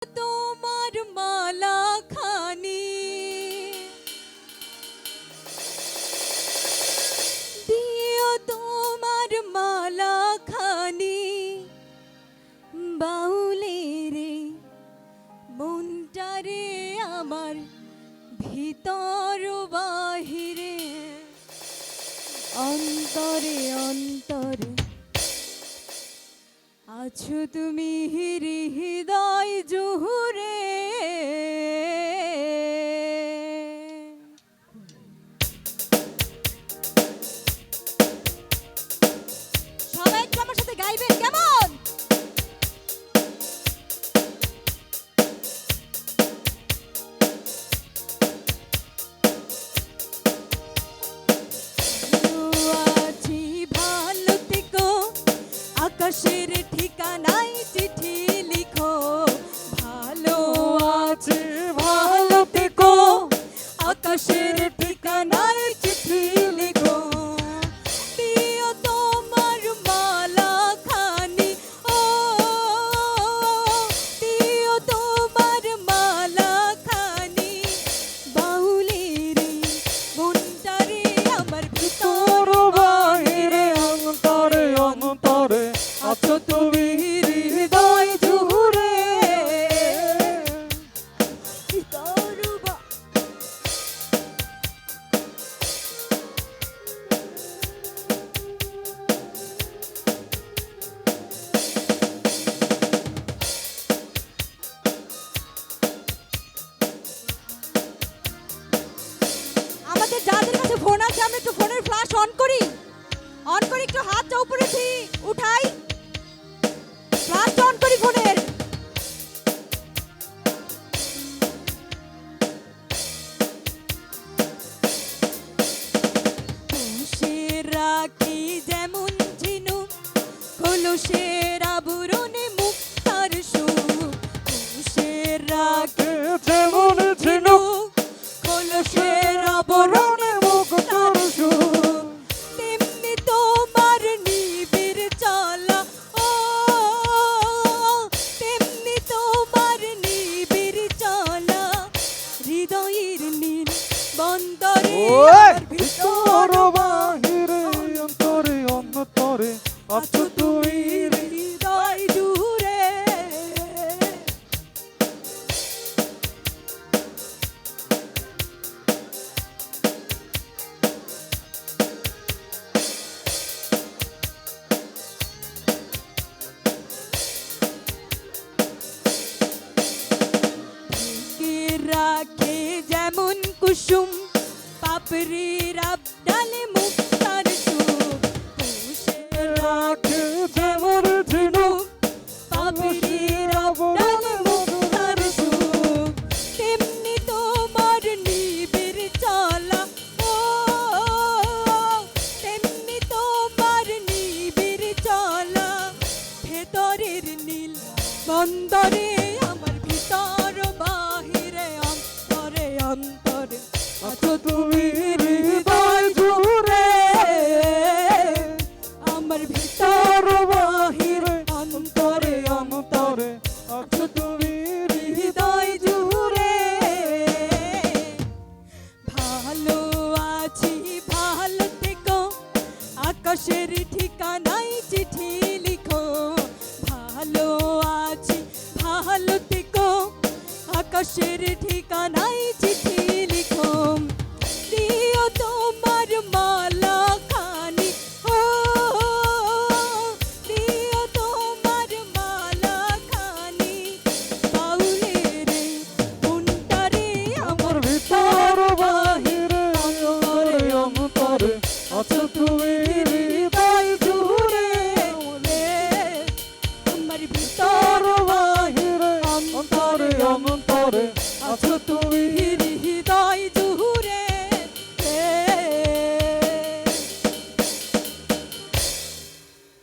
তোমার মালা খানি দিও, তোমার মালা খানি বাউলে রে মনটারে আমার ভিতর বাহিরে অন্তরে অন্তরে আছো তুমি হৃদয় জুহুরে। সবাই একটু আমার সাথে গাইবেন, কেমন? আছি ভালো থেকো, আকাশের ঠিকানায় চিঠি লিখো। ভালো আছি ভালো থেকো, আকাশের ঠিকানায় চিঠি লিখো। দিও তোমার মালা খানি, ও দিও তোমার মালা খানি বাউলে রে মনটারে আমার ভিতর বাহিরে অন্তরে অন্তরে আছো তুমি হৃদয় জুড়ে। আমাদের যাদের কাছে ফোন আছে আমরা একটু ফোনের ফ্ল্যাশ অন করি, একটু হাতটা উপরে উঠাই, ফ্ল্যাশ অন করি ফোনের। বসে রাখি যেমন ঝিনুক খোলসের আবরণে মুক্তার সুখ। বসে রাখি যেমন ঝিনুক খোলসের আবরণে মুক্তার সুখ। তেমনি তোমার নিবিড় চলা, ও তেমনি তোমার নিবিড় চলা হৃদয়ের নীল বন্দরে আমার ভিতর বাহিরে অন্তরে অন্তরে আছো তুমি হৃদয় জুড়ে। রাখে যেমন কুসুম পাপড়ির আবডালে মুক্তার সুখ। পুষে রাখে যেমন ঝিনুক পাপড়ির আবডালে মুক্তার সুখ। তেমনি তোমার নিবিড় চলা, ও তেমনি তোমার নিবিড় চলা ভেতরের নীল বন্দরে আমার ভিতর বাহিরে অন্তরে অন্তরে আছো তুমি হৃদয় জুড়ে। আমার ভিতর বাহিরে অন্তরে অন্তরে আছো তুমি হৃদয় জুড়ে। ভালো আছি ভালো থেকো, আকাশের ঠিকানায় চিঠি লিখো। ভালো আছি ভালো থেকো, আকাশের ঠিকানায়